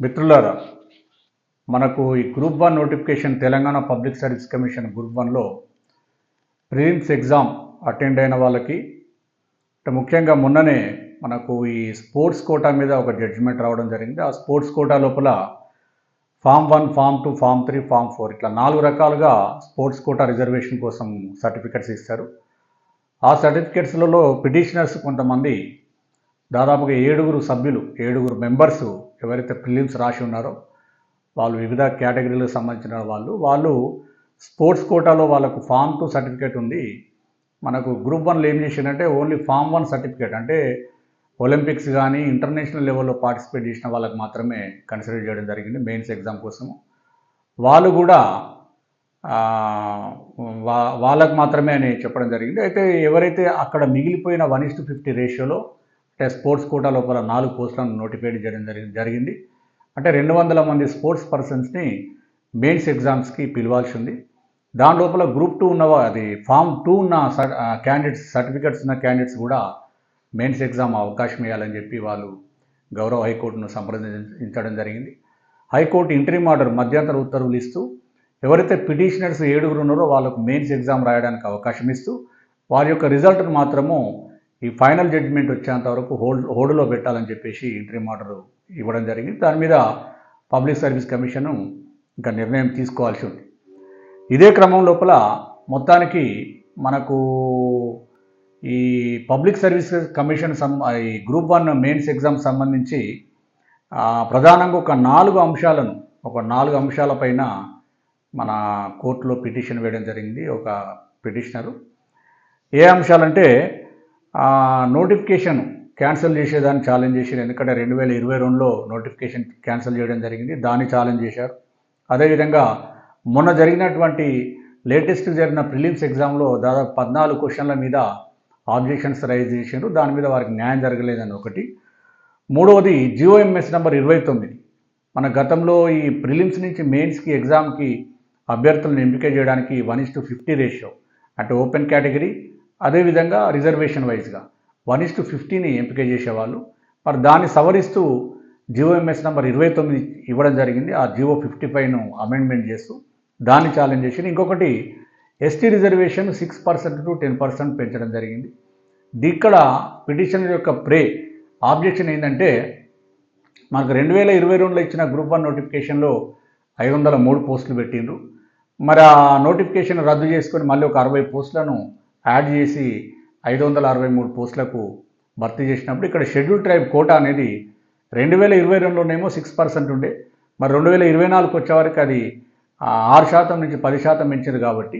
మిత్రులారా, మనకు ఈ group 1 notification Telangana public service commission group 1లో ప్రిలిమ్స్ ఎగ్జామ్ అటెండ్ అయిన వాళ్ళకి ముఖ్యంగా మొన్ననే మనకు ఈ స్పోర్ట్స్ కోటా మీద ఒక జడ్జిమెంట్ రావడం జరిగింది. ఆ స్పోర్ట్స్ కోటా లోపల ఫామ్ 1, ఫామ్ 2, ఫామ్ 3, ఫామ్ 4 ఇట్లా 4 రకాలుగా స్పోర్ట్స్ కోటా రిజర్వేషన్ కోసం సర్టిఫికెట్స్ ఇస్తారు. ఆ సర్టిఫికెట్స్లలో పిటిషనర్స్ కొంతమంది దాదాపుగా 7 మెంబర్స్ ఎవరైతే ప్రిలిమ్స్ రాసి ఉన్నారో వాళ్ళు వివిధ కేటగిరీలకు సంబంధించిన వాళ్ళు స్పోర్ట్స్ కోటాలో వాళ్ళకు ఫామ్ 2 సర్టిఫికేట్ ఉంది. మనకు గ్రూప్ 1లో ఏం చేసిందంటే ఓన్లీ ఫామ్ 1 సర్టిఫికేట్ అంటే ఒలింపిక్స్ కానీ ఇంటర్నేషనల్ లెవెల్లో పార్టిసిపేట్ చేసిన వాళ్ళకి మాత్రమే కన్సిడర్ చేయడం జరిగింది మెయిన్స్ ఎగ్జామ్ కోసము. వాళ్ళు కూడా వాళ్ళకు మాత్రమే అని చెప్పడం జరిగింది. అయితే ఎవరైతే అక్కడ మిగిలిపోయిన 1:50 రేషియోలో అంటే స్పోర్ట్స్ కోటా లోపల 4 పోస్టులను నోటిఫై చేయడం జరిగింది. అంటే 200 మంది స్పోర్ట్స్ పర్సన్స్ని మెయిన్స్ ఎగ్జామ్స్కి పిలవాల్సి ఉంది. దాని లోపల గ్రూప్ 2 ఉన్న అది ఫామ్ 2 ఉన్న క్యాండిడేట్స్ సర్టిఫికెట్స్ ఉన్న క్యాండిడేట్స్ కూడా మెయిన్స్ ఎగ్జామ్ అవకాశం ఇవ్వాలని చెప్పి వాళ్ళు గౌరవ హైకోర్టును సంప్రదించడం జరిగింది. హైకోర్టు ఇంటరిమ్ ఆర్డర్ మధ్యంతర ఉత్తర్వులు ఇస్తూ ఎవరైతే పిటిషనర్స్ 7 ఉన్నారో వాళ్ళకు మెయిన్స్ ఎగ్జామ్ రాయడానికి అవకాశం ఇస్తూ వారి యొక్క రిజల్ట్ను మాత్రము ఈ ఫైనల్ జడ్జిమెంట్ వచ్చేంత వరకు హోల్డ్లో పెట్టాలని చెప్పేసి ఇంటరిమ్ ఆర్డర్ ఇవ్వడం జరిగింది. దాని మీద పబ్లిక్ సర్వీస్ కమిషన్ ఇంకా నిర్ణయం తీసుకోవాల్సి ఉంది. ఇదే క్రమం లోపల మొత్తానికి మనకు ఈ పబ్లిక్ సర్వీస్ కమిషన్ ఈ గ్రూప్ 1 మెయిన్స్ ఎగ్జామ్ సంబంధించి ప్రధానంగా ఒక 4 అంశాలపైన మన కోర్టులో పిటిషన్ వేయడం జరిగింది. ఒక పిటిషనరు ఏ అంశాలంటే నోటిఫికేషన్ క్యాన్సిల్ చేసేదాన్ని ఛాలెంజ్ చేశారు. ఎందుకంటే 2022లో నోటిఫికేషన్ క్యాన్సిల్ చేయడం జరిగింది, దాన్ని ఛాలెంజ్ చేశారు. అదేవిధంగా మొన్న జరిగినటువంటి లేటెస్ట్ జరిగిన ప్రిలిమ్స్ ఎగ్జామ్లో దాదాపు 14 క్వశ్చన్ల మీద ఆబ్జెక్షన్స్ రైజ్ చేశారు. దాని మీద వారికి న్యాయం జరగలేదని ఒకటి. మూడవది GOMS నెంబర్ 29 మన గతంలో ఈ ప్రిలిమ్స్ నుంచి మెయిన్స్కి ఎగ్జామ్కి అభ్యర్థులను ఎంపిక చేయడానికి 1:50 రేషియో అంటే ఓపెన్ కేటగిరీ అదేవిధంగా రిజర్వేషన్ వైజ్గా 1:50ని ఎంపిక చేసేవాళ్ళు. మరి దాన్ని సవరిస్తూ GOMS నెంబర్ 29 ఇవ్వడం జరిగింది. ఆ GO 55ను అమెండ్మెంట్ చేస్తూ దాన్ని ఛాలెంజ్ చేసి ఇంకొకటి ST రిజర్వేషన్ 6% to 10% పెంచడం జరిగింది. ఇక్కడ పిటిషన్ యొక్క ఆబ్జెక్షన్ ఏంటంటే మనకు 2022లో ఇచ్చిన గ్రూప్ 1 నోటిఫికేషన్లో 503 పోస్టులు పెట్టిండ్రు. మరి ఆ నోటిఫికేషన్ రద్దు చేసుకొని మళ్ళీ ఒక 60 పోస్టులను యాడ్ చేసి 563 పోస్టులకు భర్తీ చేసినప్పుడు ఇక్కడ షెడ్యూల్ ట్రైబ్ కోటా అనేది 2022లోనేమో 6% ఉండే, మరి 2024కి వచ్చేవరకు అది 6% నుంచి 10% పెంచింది. కాబట్టి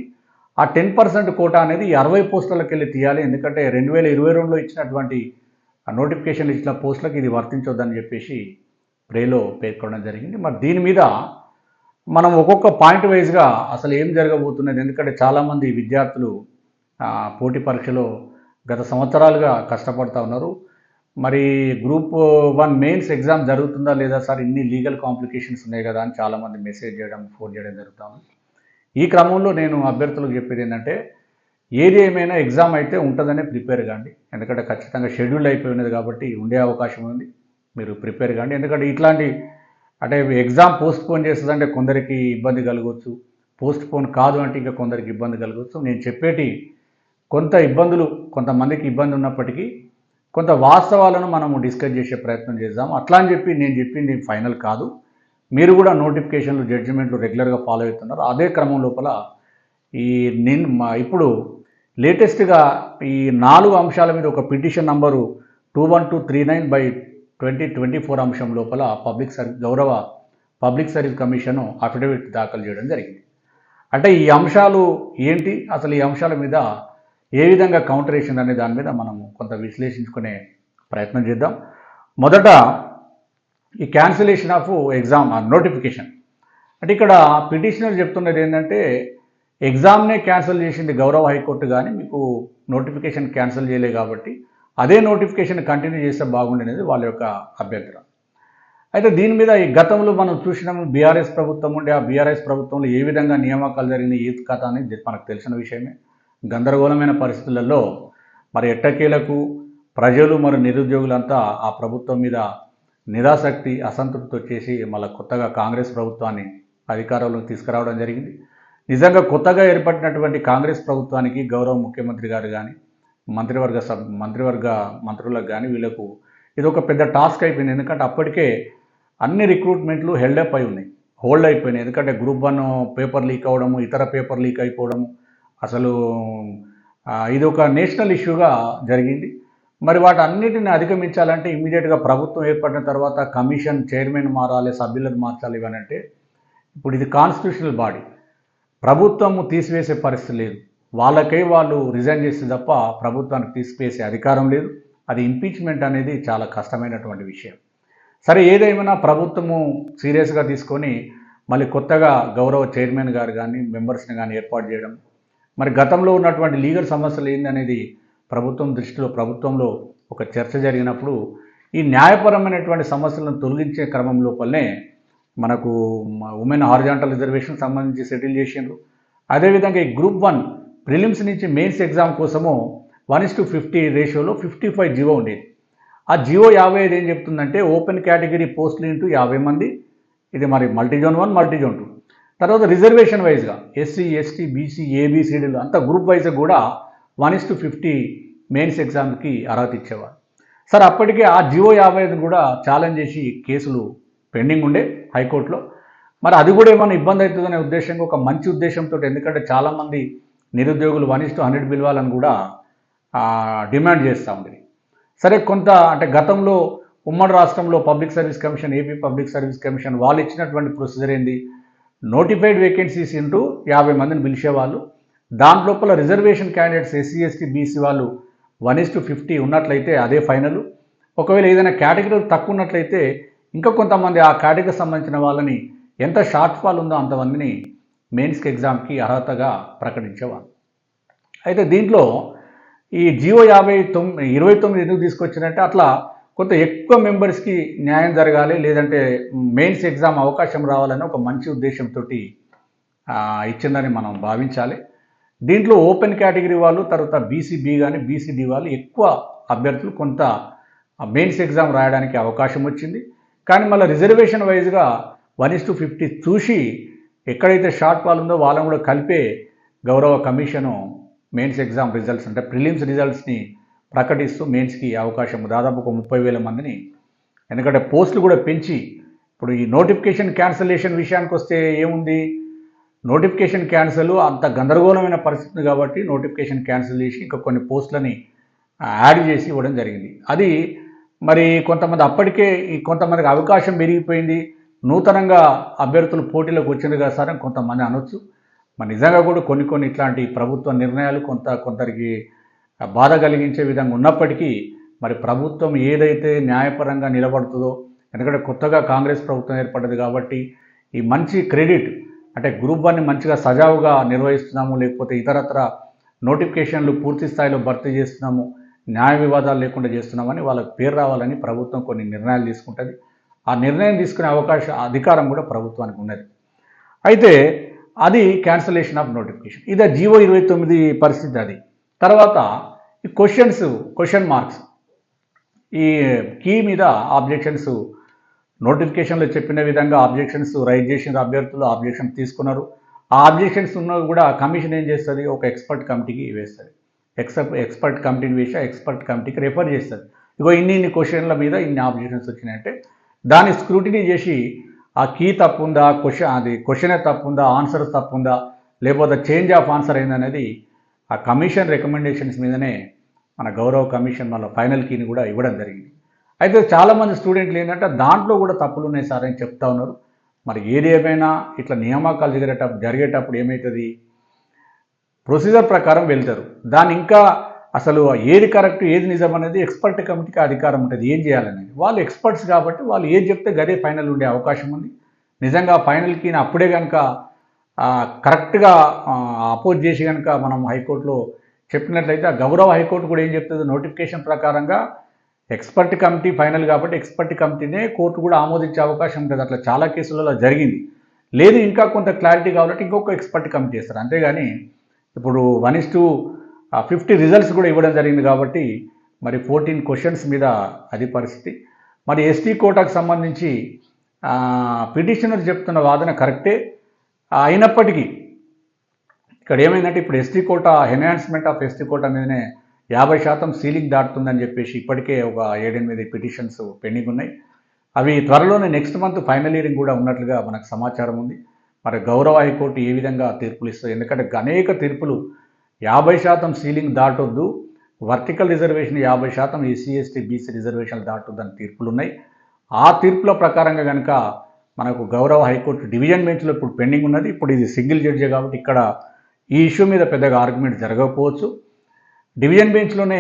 ఆ 10% కోటా అనేది 60 పోస్టులకు వెళ్ళి తీయాలి. ఎందుకంటే 2022లో ఇచ్చినటువంటి నోటిఫికేషన్ ఇచ్చిన పోస్టులకు ఇది వర్తించొద్దని చెప్పేసి ప్రేలో పేర్కొనడం జరిగింది. మరి దీని మీద మనం ఒక్కొక్క పాయింట్ వైజ్గా అసలు ఏం జరగబోతున్నది, ఎందుకంటే చాలామంది విద్యార్థులు పోటీ పరీక్షలో గత సంవత్సరాలుగా కష్టపడుతూ ఉన్నారు. మరి గ్రూప్ 1 మెయిన్స్ ఎగ్జామ్ జరుగుతుందా లేదా సార్, ఇన్ని లీగల్ కాంప్లికేషన్స్ ఉన్నాయి కదా అని చాలామంది మెసేజ్ చేయడం, ఫోన్ చేయడం జరుగుతుంది. ఈ క్రమంలో నేను అభ్యర్థులకు చెప్పేది ఏంటంటే ఏది ఏమైనా ఎగ్జామ్ అయితే ఉంటుందనే ప్రిపేర్ కాండి. ఎందుకంటే ఖచ్చితంగా షెడ్యూల్ అయిపోయినది కాబట్టి ఉండే అవకాశం ఉంది, మీరు ప్రిపేర్ కాండి. ఎందుకంటే ఇట్లాంటి అంటే ఎగ్జామ్ పోస్ట్ పోన్ చేస్తుందంటే కొందరికి ఇబ్బంది కలగవచ్చు, పోస్ట్ పోన్ కాదు అంటే ఇంకా కొందరికి ఇబ్బంది కలగవచ్చు. నేను చెప్పేటి కొంతమందికి ఇబ్బంది ఉన్నప్పటికీ కొంత వాస్తవాలను మనము డిస్కస్ చేసే ప్రయత్నం చేద్దాం. అట్లా అని చెప్పి నేను చెప్పింది ఫైనల్ కాదు. మీరు కూడా నోటిఫికేషన్లు జడ్జిమెంట్లు రెగ్యులర్గా ఫాలో అవుతున్నారు. అదే క్రమం లోపల ఇప్పుడు లేటెస్ట్గా ఈ 4 అంశాల మీద ఒక పిటిషన్ నంబరు 21239/2024 అంశం లోపల గౌరవ పబ్లిక్ సర్వీస్ కమిషన్ అఫిడవిట్ దాఖలు చేయడం జరిగింది. అంటే ఈ అంశాలు ఏంటి, అసలు ఈ అంశాల మీద ఏ విధంగా కౌంటరేషన్ అనే దాని మీద మనం కొంత విశ్లేషించుకునే ప్రయత్నం చేద్దాం. మొదట ఈ క్యాన్సిలేషన్ ఆఫ్ ఎగ్జామ్ నోటిఫికేషన్ అంటే ఇక్కడ పిటిషనర్ చెప్తున్నది ఏంటంటే ఎగ్జామ్నే క్యాన్సిల్ చేసింది గౌరవ హైకోర్టు, కానీ మీకు నోటిఫికేషన్ క్యాన్సిల్ చేయలేదు కాబట్టి అదే నోటిఫికేషన్ కంటిన్యూ చేస్తే బాగుండేది వాళ్ళ యొక్క అభ్యంతరం. అయితే దీని మీద ఈ గతంలో మనం చూసినాము బీఆర్ఎస్ ప్రభుత్వం ఉండే, ఆ బీఆర్ఎస్ ప్రభుత్వంలో ఏ విధంగా నియామకాలు జరిగినాయి ఈ కథ అనేది మనకు తెలిసిన విషయమే. గందరగోళమైన పరిస్థితులలో మరి ఎట్టకేలకు ప్రజలు మరి నిరుద్యోగులంతా ఆ ప్రభుత్వం మీద నిరాసక్తి అసంతృప్తి వచ్చేసి మళ్ళీ కొత్తగా కాంగ్రెస్ ప్రభుత్వాన్ని అధికారంలోకి తీసుకురావడం జరిగింది. నిజంగా కొత్తగా ఏర్పడినటువంటి కాంగ్రెస్ ప్రభుత్వానికి గౌరవ ముఖ్యమంత్రి గారు కానీ మంత్రివర్గ మంత్రులకు కానీ వీళ్ళకు ఇది ఒక పెద్ద టాస్క్ అయిపోయింది. ఎందుకంటే అప్పటికే అన్ని రిక్రూట్మెంట్లు హోల్డ్ అయిపోయినాయి. ఎందుకంటే గ్రూప్ 1 పేపర్ లీక్ అవ్వడము, ఇతర పేపర్ లీక్ అయిపోవడము, అసలు ఇది ఒక నేషనల్ ఇష్యూగా జరిగింది. మరి వాటన్నిటిని అధిగమించాలంటే ఇమ్మీడియట్గా ప్రభుత్వం ఏర్పడిన తర్వాత కమిషన్ చైర్మన్ మారాలి, సభ్యులను మార్చాలి ఇవనంటే ఇప్పుడు ఇది కాన్స్టిట్యూషనల్ బాడీ, ప్రభుత్వము తీసివేసే పరిస్థితి లేదు. వాళ్ళకై వాళ్ళు రిజైన్ చేస్తే తప్ప ప్రభుత్వానికి తీసివేసే అధికారం లేదు. అది ఇంపీచ్మెంట్ అనేది చాలా కష్టమైనటువంటి విషయం. సరే, ఏదేమైనా ప్రభుత్వము సీరియస్గా తీసుకొని మళ్ళీ కొత్తగా గౌరవ చైర్మన్ గారు కానీ మెంబర్స్ని కానీ ఏర్పాటు చేయడం, మరి గతంలో ఉన్నటువంటి లీగల్ సమస్యలు ఏందనేది ప్రభుత్వంలో ఒక చర్చ జరిగినప్పుడు ఈ న్యాయపరమైనటువంటి సమస్యలను తొలగించే క్రమం లోపలనే మనకు ఉమెన్ హారిజాంటల్ రిజర్వేషన్ సంబంధించి సెటిల్ చేసిండ్రు. అదేవిధంగా ఈ గ్రూప్ 1 ప్రిలిమ్స్ నుంచి మెయిన్స్ ఎగ్జామ్ కోసము 1:50 రేషియోలో 55 జీవో ఉండేది. ఆ జీవో 55 ఏం చెప్తుందంటే ఓపెన్ కేటగిరీ పోస్టులు ఇంటూ 50 మంది, ఇది మరి మల్టీజోన్ 1 మల్టీజోన్ 2. తర్వాత రిజర్వేషన్ వైజ్గా ఎస్సీ ఎస్టీ బీసీ ఏబిసిడీలు అంతా గ్రూప్ వైజ్గా కూడా 1:50 మెయిన్స్ ఎగ్జామ్కి అర్హత ఇచ్చేవారు. సరే, అప్పటికే ఆ జీవో 55 కూడా ఛాలెంజ్ చేసి కేసులు పెండింగ్ ఉండే హైకోర్టులో. మరి అది కూడా ఏమైనా ఇబ్బంది అవుతుందనే ఉద్దేశంగా, ఒక మంచి ఉద్దేశంతో, ఎందుకంటే చాలామంది నిరుద్యోగులు 1:100 పిలవాలని కూడా డిమాండ్ చేస్తూ ఉండేది. సరే, కొంత అంటే గతంలో ఉమ్మడి రాష్ట్రంలో public service commission, AP public service commission వాళ్ళు ఇచ్చినటువంటి ప్రొసీజర్ ఏంది, నోటిఫైడ్ వేకెన్సీస్ ఇంటూ 50 మందిని పిలిచేవాళ్ళు. దాంట్లోపల reservation candidates SC ST BC వాళ్ళు 1:50 ఉన్నట్లయితే అదే ఫైనల్. ఒకవేళ ఏదైనా కేటగిరీ తక్కువ ఉన్నట్లయితే ఇంకా కొంతమంది ఆ కేటగిరీకి సంబంధించిన వాళ్ళని ఎంత షార్ట్ ఫాల్ ఉందో అంతమందిని మెయిన్స్ ఎగ్జామ్కి అర్హతగా ప్రకటించేవాళ్ళు. అయితే దీంట్లో ఈ జియో 29 ఎందుకు తీసుకొచ్చినట్టే అట్లా కొంత ఎక్కువ మెంబర్స్కి న్యాయం జరగాలి, లేదంటే మెయిన్స్ ఎగ్జామ్ అవకాశం రావాలని ఒక మంచి ఉద్దేశంతో ఇచ్చిందని మనం భావించాలి. దీంట్లో ఓపెన్ కేటగిరీ వాళ్ళు, తర్వాత బీసీబీ కానీ బీసీడీ వాళ్ళు ఎక్కువ అభ్యర్థులు కొంత మెయిన్స్ ఎగ్జామ్ రాయడానికి అవకాశం వచ్చింది. కానీ మళ్ళీ రిజర్వేషన్ వైజ్గా 1:50 చూసి ఎక్కడైతే షార్ట్ ఫాల్ ఉందో వాళ్ళని కూడా కలిపే గౌరవ కమిషను మెయిన్స్ ఎగ్జామ్ రిజల్ట్స్ అంటే ప్రిలిమ్స్ రిజల్ట్స్ని ప్రకటిస్తూ మెయిన్స్కి అవకాశం దాదాపు ఒక 30,000 మందిని, ఎందుకంటే పోస్టులు కూడా పెంచి ఇప్పుడు ఈ నోటిఫికేషన్ క్యాన్సలేషన్ విషయానికి వస్తే ఏముంది, నోటిఫికేషన్ క్యాన్సల్ అంత గందరగోళమైన పరిస్థితి కాబట్టి నోటిఫికేషన్ క్యాన్సిల్ చేసి ఇంకా కొన్ని పోస్టులని యాడ్ చేసి ఇవ్వడం జరిగింది. అది మరి కొంతమంది అప్పటికే కొంతమందికి అవకాశం పెరిగిపోయింది, నూతనంగా అభ్యర్థులు పోటీలోకి వచ్చింది కదా సార్ అని కొంతమంది అనొచ్చు. మరి నిజంగా కూడా కొన్ని ఇట్లాంటి ప్రభుత్వ నిర్ణయాలు కొందరికి బాధ కలిగించే విధంగా ఉన్నప్పటికీ మరి ప్రభుత్వం ఏదైతే న్యాయపరంగా నిలబడుతుందో, ఎందుకంటే కొత్తగా కాంగ్రెస్ ప్రభుత్వం ఏర్పడ్డది కాబట్టి ఈ మంచి క్రెడిట్ అంటే గ్రూప్ 1ని మంచిగా సజావుగా నిర్వహిస్తున్నాము, లేకపోతే ఇతరత్ర నోటిఫికేషన్లు పూర్తి స్థాయిలో భర్తీ చేస్తున్నాము, న్యాయ వివాదాలు లేకుండా చేస్తున్నామని వాళ్ళకి పేరు రావాలని ప్రభుత్వం కొన్ని నిర్ణయాలు తీసుకుంటుంది. ఆ నిర్ణయం తీసుకునే అధికారం కూడా ప్రభుత్వానికి ఉన్నది. అయితే అది క్యాన్సలేషన్ ఆఫ్ నోటిఫికేషన్, ఇదే జియో 29 పరిస్థితి. అది తర్వాత ఈ క్వశ్చన్ మార్క్స్, ఈ కీ మీద ఆబ్జెక్షన్స్ నోటిఫికేషన్లో చెప్పిన విధంగా ఆబ్జెక్షన్స్ రైజ్ చేసిన అభ్యర్థులు ఆబ్జెక్షన్ తీసుకున్నారు. ఆ ఆబ్జెక్షన్స్ ఉన్నా కూడా కమిషన్ ఏం చేస్తుంది, ఒక ఎక్స్పర్ట్ కమిటీకి వేస్తుంది. ఎక్స్పర్ట్ కమిటీని వేసి ఎక్స్పర్ట్ కమిటీకి రెఫర్ చేస్తుంది. ఇగో ఇన్ని క్వశ్చన్ల మీద ఇన్ని ఆబ్జెక్షన్స్ వచ్చినాయంటే దాన్ని స్క్రూటినీ చేసి ఆ కీ తప్పుందా, క్వశ్చనే తప్పుందా, ఆన్సర్ తప్పుందా, లేకపోతే చేంజ్ ఆఫ్ ఆన్సర్ అయిందనేది ఆ కమిషన్ రికమెండేషన్స్ మీదనే మన గౌరవ కమిషన్ మళ్ళీ ఫైనల్ కీని కూడా ఇవ్వడం జరిగింది. అయితే చాలామంది స్టూడెంట్లు ఏంటంటే దాంట్లో కూడా తప్పులు ఉన్నాయి సార్ అని చెప్తా ఉన్నారు. మరి ఏది ఏమైనా ఇట్లా నియామకాలు జరిగేటప్పుడు ఏమవుతుంది, ప్రొసీజర్ ప్రకారం వెళ్తారు. దాన్ని ఇంకా అసలు ఏది కరెక్ట్ ఏది నిజం అనేది ఎక్స్పర్ట్ కమిటీకి అధికారం ఉంటుంది, ఏం చేయాలనేది. వాళ్ళు ఎక్స్పర్ట్స్ కాబట్టి వాళ్ళు ఏది చెప్తే గదే ఫైనల్ ఉండే అవకాశం ఉంది. నిజంగా ఫైనల్కి అప్పుడే కనుక కరెక్ట్గా అపోజ్ చేసి కనుక మనం హైకోర్టులో చెప్పినట్లయితే ఆ గౌరవ హైకోర్టు కూడా ఏం చెప్తుంది, నోటిఫికేషన్ ప్రకారంగా ఎక్స్పర్ట్ కమిటీ ఫైనల్ కాబట్టి ఎక్స్పర్ట్ కమిటీనే కోర్టు కూడా ఆమోదించే అవకాశం ఉంటుంది. అట్లా చాలా కేసులలో జరిగింది. లేదు ఇంకా కొంత క్లారిటీ కావాలంటే ఇంకొక ఎక్స్పర్ట్ కమిటీ చేస్తారు. అంతేగాని ఇప్పుడు 1:50 రిజల్ట్స్ కూడా ఇవ్వడం జరిగింది కాబట్టి మరి 14 క్వశ్చన్స్ మీద అది పరిస్థితి. మరి ఎస్టీ కోటాకు సంబంధించి పిటిషనర్ చెప్తున్న వాదన కరెక్టే. అయినప్పటికీ ఇక్కడ ఏమైందంటే ఇప్పుడు ST quota enhancement of ST quota మీదనే 50% సీలింగ్ దాటుతుందని చెప్పేసి ఇప్పటికే ఒక 7-8 పిటిషన్స్ పెండింగ్ ఉన్నాయి. అవి త్వరలోనే నెక్స్ట్ మంత్ ఫైనల్ హియరింగ్ కూడా ఉన్నట్లుగా మనకు సమాచారం ఉంది. మరి గౌరవ హైకోర్టు ఏ విధంగా తీర్పులు ఇస్తుంది? ఎందుకంటే అనేక తీర్పులు 50% సీలింగ్ దాటొద్దు, vertical reservation 50%, SC ST BC రిజర్వేషన్లు దాటొద్దని తీర్పులు ఉన్నాయి. ఆ తీర్పుల ప్రకారంగా కనుక మనకు గౌరవ హైకోర్టు డివిజన్ బెంచ్లో ఇప్పుడు పెండింగ్ ఉన్నది. ఇప్పుడు ఇది సింగిల్ జడ్జే కాబట్టి ఇక్కడ ఈ ఇష్యూ మీద పెద్దగా ఆర్గ్యుమెంట్ జరగకపోవచ్చు. డివిజన్ బెంచ్లోనే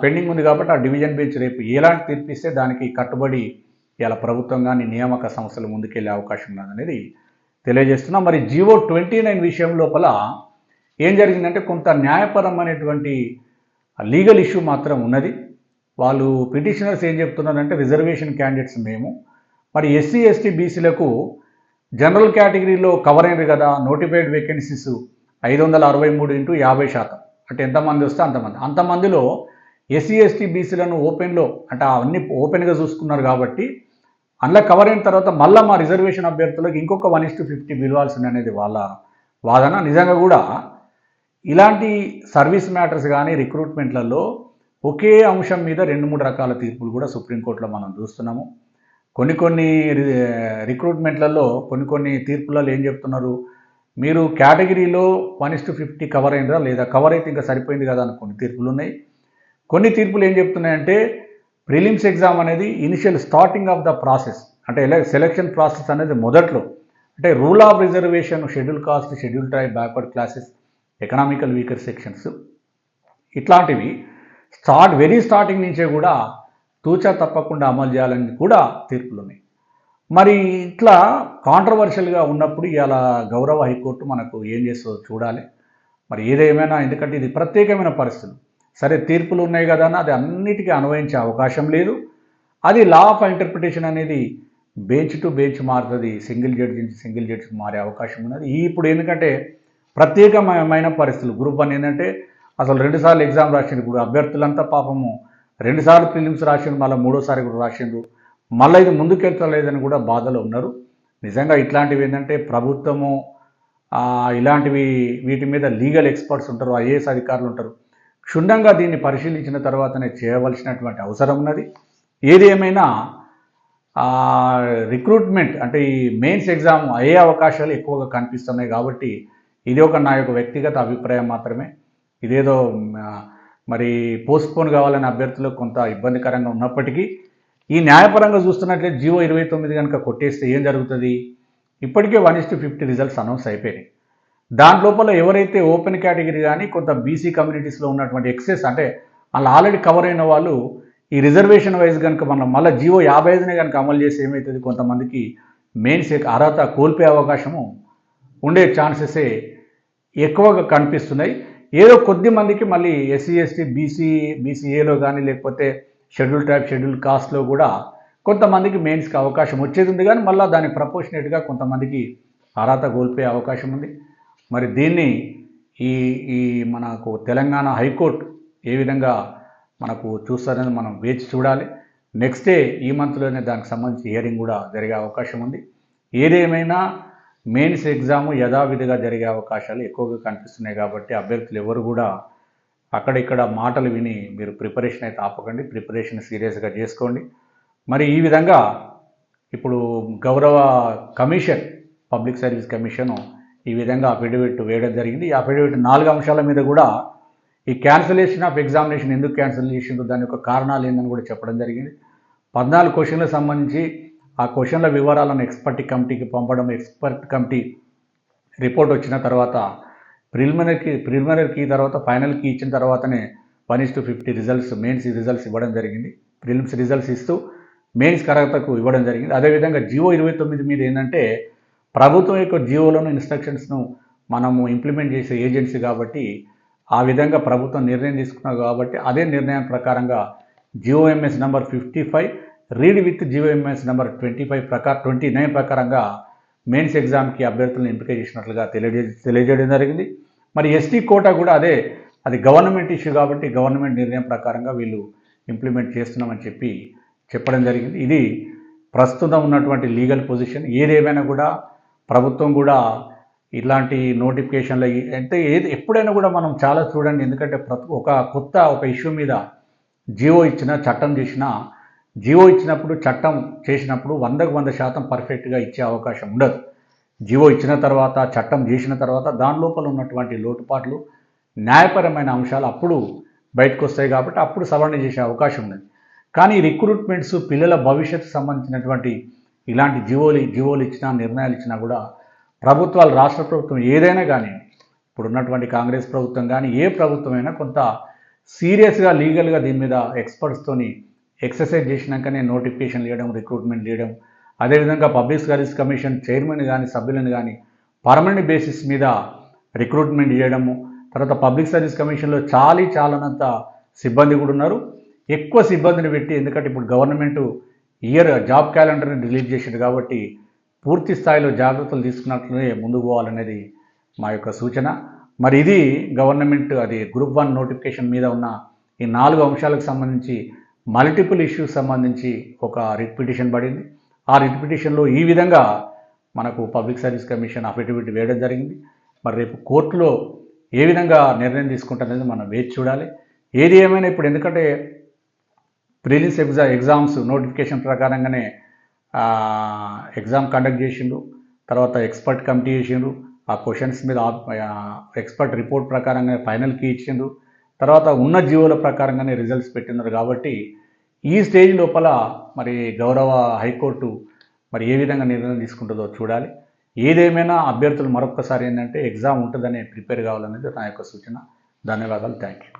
పెండింగ్ ఉంది కాబట్టి ఆ డివిజన్ బెంచ్ రేపు ఎలాంటి తీర్పు ఇస్తే దానికి కట్టుబడి ఇలా ప్రభుత్వం కానీ నియామక సంస్థలు ముందుకెళ్లే అవకాశం ఉన్నదనేది తెలియజేస్తున్నాం. మరి జీవో 29 విషయం లోపల ఏం జరిగిందంటే కొంత న్యాయపరమైనటువంటి లీగల్ ఇష్యూ మాత్రం ఉన్నది. వాళ్ళు పిటిషనర్స్ ఏం చెప్తున్నారంటే రిజర్వేషన్ క్యాండిడేట్స్ మేము, మరి ఎస్సీ ఎస్టీ బీసీలకు జనరల్ కేటగిరీలో కవర్ అయినది కదా, నోటిఫైడ్ వేకెన్సీస్ 563 ఇంటూ 50%, అంటే ఎంతమంది వస్తే అంతమందిలో ఎస్సీ ఎస్టీ బీసీలను ఓపెన్లో అంటే అవన్నీ ఓపెన్గా చూసుకున్నారు కాబట్టి అందులో కవర్ అయిన తర్వాత మళ్ళీ మా రిజర్వేషన్ అభ్యర్థులకు ఇంకొక 1:50 పిలవాల్సింది అనేది వాళ్ళ వాదన. నిజంగా కూడా ఇలాంటి సర్వీస్ మ్యాటర్స్ కానీ రిక్రూట్మెంట్లలో ఒకే అంశం మీద 2-3 రకాల తీర్పులు కూడా సుప్రీంకోర్టులో మనం చూస్తున్నాము. కొన్ని రిక్రూట్మెంట్లలో కొన్ని తీర్పులలో ఏం చెప్తున్నారు, మీరు కేటగిరీలో 1:50 కవర్ అయినరా లేదా, కవర్ అయితే ఇంకా సరిపోయింది కదా అని కొన్ని తీర్పులు ఉన్నాయి. కొన్ని తీర్పులు ఏం చెప్తున్నాయంటే ప్రిలిమ్స్ ఎగ్జామ్ అనేది initial starting of the process, అంటే సెలక్షన్ ప్రాసెస్ అనేది మొదట్లో, అంటే rule of reservation, schedule caste, schedule tribe, backward classes, economical weaker sections ఇట్లాంటివి వెరీ స్టార్టింగ్ నుంచే కూడా తూచా తప్పకుండా అమలు చేయాలని కూడా తీర్పులు ఉన్నాయి. మరి ఇట్లా కాంట్రవర్షియల్గా ఉన్నప్పుడు ఇలా గౌరవ హైకోర్టు మనకు ఏం చేస్తుందో చూడాలి. మరి ఏదేమైనా ఎందుకంటే ఇది ప్రత్యేకమైన పరిస్థితులు, సరే తీర్పులు ఉన్నాయి కదా అని అది అన్నిటికీ అన్వయించే అవకాశం లేదు. అది లా ఆఫ్ ఇంటర్ప్రిటేషన్ అనేది బెంచ్ టు బెంచ్ మారుతుంది, సింగిల్ జడ్జి నుంచి సింగిల్ జడ్జికి మారే అవకాశం ఉన్నది. ఇప్పుడు ఎందుకంటే ప్రత్యేకమైన పరిస్థితులు, గ్రూప్ 1 ఏంటంటే అసలు 2 సార్లు ఎగ్జామ్ రాసిండ్రు, ఇప్పుడు అభ్యర్థులంతా పాపము 2 సార్లు ప్రిలిమ్స్ రాసిండ్రు, మళ్ళీ 3వ సారి కూడా రాసిండ్రు, మళ్ళీ ఇది ముందుకెళ్తలేదని కూడా బాధలో ఉన్నారు. నిజంగా ఇట్లాంటివి ఏంటంటే ప్రభుత్వము ఇలాంటివి వీటి మీద లీగల్ ఎక్స్పర్ట్స్ ఉంటారు, ఐఏఎస్ అధికారులు ఉంటారు, క్షుణ్ణంగా దీన్ని పరిశీలించిన తర్వాతనే చేయవలసినటువంటి అవసరం ఉన్నది. ఏది ఏమైనా రిక్రూట్మెంట్ అంటే ఈ మెయిన్స్ ఎగ్జామ్ అయ్యే అవకాశాలు ఎక్కువగా కనిపిస్తున్నాయి కాబట్టి ఇది నా యొక్క వ్యక్తిగత అభిప్రాయం మాత్రమే. ఇదేదో మరి పోస్ట్పోన్ కావాలని అభ్యర్థులకు కొంత ఇబ్బందికరంగా ఉన్నప్పటికీ ఈ న్యాయపరంగా చూస్తున్నట్లయితే జీవో 29 కనుక కొట్టేస్తే ఏం జరుగుతుంది, ఇప్పటికే 1:50 రిజల్ట్స్ అనౌన్స్ అయిపోయినాయి. దాంట్లోపల ఎవరైతే ఓపెన్ కేటగిరీ కానీ కొంత బీసీ కమ్యూనిటీస్లో ఉన్నటువంటి ఎక్సెస్ అంటే వాళ్ళు ఆల్రెడీ కవర్ అయిన వాళ్ళు ఈ రిజర్వేషన్ వైజ్ కనుక మనం మళ్ళీ జీవో 55నే కనుక అమలు చేసి ఏమవుతుంది, కొంతమందికి మెయిన్స్ అర్హత కోల్పోయే అవకాశము ఉండే ఛాన్సెసే ఎక్కువగా కనిపిస్తున్నాయి. ఏదో కొద్ది మందికి మళ్ళీ ఎస్సీ ఎస్టీ బీసీఏలో కానీ లేకపోతే షెడ్యూల్ ట్రైబ్, షెడ్యూల్ కాస్ట్లో కూడా కొంతమందికి మెయిన్స్కి అవకాశం వచ్చేది ఉంది, కానీ మళ్ళీ దానికి ప్రపోర్షనేట్గా కొంతమందికి అర్హత కోల్పోయే అవకాశం ఉంది. మరి దీన్ని ఈ మనకు తెలంగాణ హైకోర్టు ఏ విధంగా మనకు చూస్తారని మనం వేచి చూడాలి. నెక్స్ట్ డే ఈ మంత్లోనే దానికి సంబంధించి హియరింగ్ కూడా జరిగే అవకాశం ఉంది. ఏదేమైనా మెయిన్స్ ఎగ్జామ్ యథావిధిగా జరిగే అవకాశాలు ఎక్కువగా కనిపిస్తున్నాయి కాబట్టి అభ్యర్థులు ఎవరు కూడా అక్కడిక్కడ మాటలు విని మీరు ప్రిపరేషన్ అయితే ఆపకండి, ప్రిపరేషన్ సీరియస్గా చేసుకోండి. మరి ఈ విధంగా ఇప్పుడు గౌరవ కమిషన్, పబ్లిక్ సర్వీస్ కమిషన్ ఈ విధంగా అఫిడవిట్ వేయడం జరిగింది. ఈ అఫిడవిట్ 4 అంశాల మీద కూడా ఈ క్యాన్సిలేషన్ ఆఫ్ ఎగ్జామినేషన్ ఎందుకు క్యాన్సిల్ చేసిందో దాని యొక్క కారణాలు ఏందని కూడా చెప్పడం జరిగింది. 14 క్వశ్చన్లకు సంబంధించి ఆ క్వశ్చన్ల వివరాలను ఎక్స్పర్ట్ కమిటీకి పంపడం, ఎక్స్పర్ట్ కమిటీ రిపోర్ట్ వచ్చిన తర్వాత ప్రిలిమినరీకి తర్వాత ఫైనల్కి ఇచ్చిన తర్వాతనే 1:50 రిజల్ట్స్ మెయిన్స్ రిజల్ట్స్ ఇవ్వడం జరిగింది. ప్రిలిమ్స్ రిజల్ట్స్ ఇస్తూ మెయిన్స్ అర్హతకు ఇవ్వడం జరిగింది. అదేవిధంగా జీవో 29 మీద ఏంటంటే ప్రభుత్వం యొక్క జీవోలను ఇన్స్ట్రక్షన్స్ను మనము ఇంప్లిమెంట్ చేసే ఏజెన్సీ కాబట్టి ఆ విధంగా ప్రభుత్వం నిర్ణయం తీసుకున్నారు కాబట్టి అదే నిర్ణయం ప్రకారంగా GOMs number 55 read with GOMs number 29 ప్రకారంగా మెయిన్స్ ఎగ్జామ్కి అభ్యర్థులను ఎంపిక చేసినట్లుగా తెలియజేయడం జరిగింది. మరి ఎస్టీ కోటా కూడా అది గవర్నమెంట్ ఇష్యూ కాబట్టి గవర్నమెంట్ నిర్ణయం ప్రకారంగా వీళ్ళు ఇంప్లిమెంట్ చేస్తున్నామని చెప్పి చెప్పడం జరిగింది. ఇది ప్రస్తుతం ఉన్నటువంటి లీగల్ పొజిషన్. ఏదేమైనా కూడా ప్రభుత్వం కూడా ఇలాంటి నోటిఫికేషన్లు అంటే ఎప్పుడైనా కూడా మనం చాలా చూడండి, ఎందుకంటే ఒక ఇష్యూ మీద జీవో ఇచ్చినా చట్టం చేసినా జీవో ఇచ్చినప్పుడు చట్టం చేసినప్పుడు 100% పర్ఫెక్ట్గా ఇచ్చే అవకాశం ఉండదు. జీవో ఇచ్చిన తర్వాత చట్టం చేసిన తర్వాత దాని లోపల ఉన్నటువంటి లోటుపాట్లు న్యాయపరమైన అంశాలు అప్పుడు బయటకు వస్తాయి కాబట్టి అప్పుడు సవరణ చేసే అవకాశం ఉంది. కానీ రిక్రూట్మెంట్స్ పిల్లల భవిష్యత్తు సంబంధించినటువంటి ఇలాంటి జీవోలు ఇచ్చినా నిర్ణయాలు ఇచ్చినా కూడా ప్రభుత్వాలు రాష్ట్ర ప్రభుత్వం ఏదైనా కానీ ఇప్పుడు ఉన్నటువంటి కాంగ్రెస్ ప్రభుత్వం కానీ ఏ ప్రభుత్వమైనా కొంత సీరియస్గా లీగల్గా దీని మీద ఎక్స్పర్ట్స్తోని ఎక్సర్సైజ్ చేసినాకనే నోటిఫికేషన్ ఇవ్వడం, రిక్రూట్మెంట్ చేయడం, అదేవిధంగా పబ్లిక్ సర్వీస్ కమిషన్ చైర్మన్ కానీ సభ్యులను కానీ పర్మనెంట్ బేసిస్ మీద రిక్రూట్మెంట్ చేయడము. తర్వాత పబ్లిక్ సర్వీస్ కమిషన్లో చాలనంత సిబ్బంది కూడా ఉన్నారు. ఎక్కువ సిబ్బందిని పెట్టి, ఎందుకంటే ఇప్పుడు గవర్నమెంట్ జాబ్ క్యాలెండర్ని రిలీజ్ చేసింది కాబట్టి పూర్తి స్థాయిలో జాగ్రత్తలు తీసుకున్నట్లనే ముందుకు పోవాలనేది మా యొక్క సూచన. మరి ఇది గవర్నమెంట్ గ్రూప్ 1 నోటిఫికేషన్ మీద ఉన్న ఈ 4 అంశాలకు సంబంధించి మల్టిపుల్ ఇష్యూస్ సంబంధించి ఒక రిట్ పిటిషన్ పడింది. ఆ రిట్ పిటిషన్లో ఈ విధంగా మనకు పబ్లిక్ సర్వీస్ కమిషన్ అఫిడవిట్ వేయడం జరిగింది. మరి రేపు కోర్టులో ఏ విధంగా నిర్ణయం తీసుకుంటారనేది మనం వేచి చూడాలి. ఏది ఏమైనా ఇప్పుడు ఎందుకంటే ప్రిలిమ్స్ ఎగ్జామ్స్ నోటిఫికేషన్ ప్రకారంగానే ఎగ్జామ్ కండక్ట్ చేసిండు, తర్వాత ఎక్స్పర్ట్ కమిటీ చేసిండ్రు, ఆ క్వశ్చన్స్ మీద ఎక్స్పర్ట్ రిపోర్ట్ ప్రకారంగా ఫైనల్ కీ ఇచ్చిండ్రు, తర్వాత ఉన్న జీవోల ప్రకారంగానే రిజల్ట్స్ పెట్టినారు. కాబట్టి ఈ స్టేజ్ లోపల మరి గౌరవ హైకోర్టు మరి ఏ విధంగా నిర్ణయం తీసుకుంటుందో చూడాలి. ఏదేమైనా అభ్యర్థులు మరొకసారి ఏంటంటే ఎగ్జామ్ ఉంటుందనే ప్రిపేర్ కావాలనేది నా యొక్క సూచన. ధన్యవాదాలు. Thank you.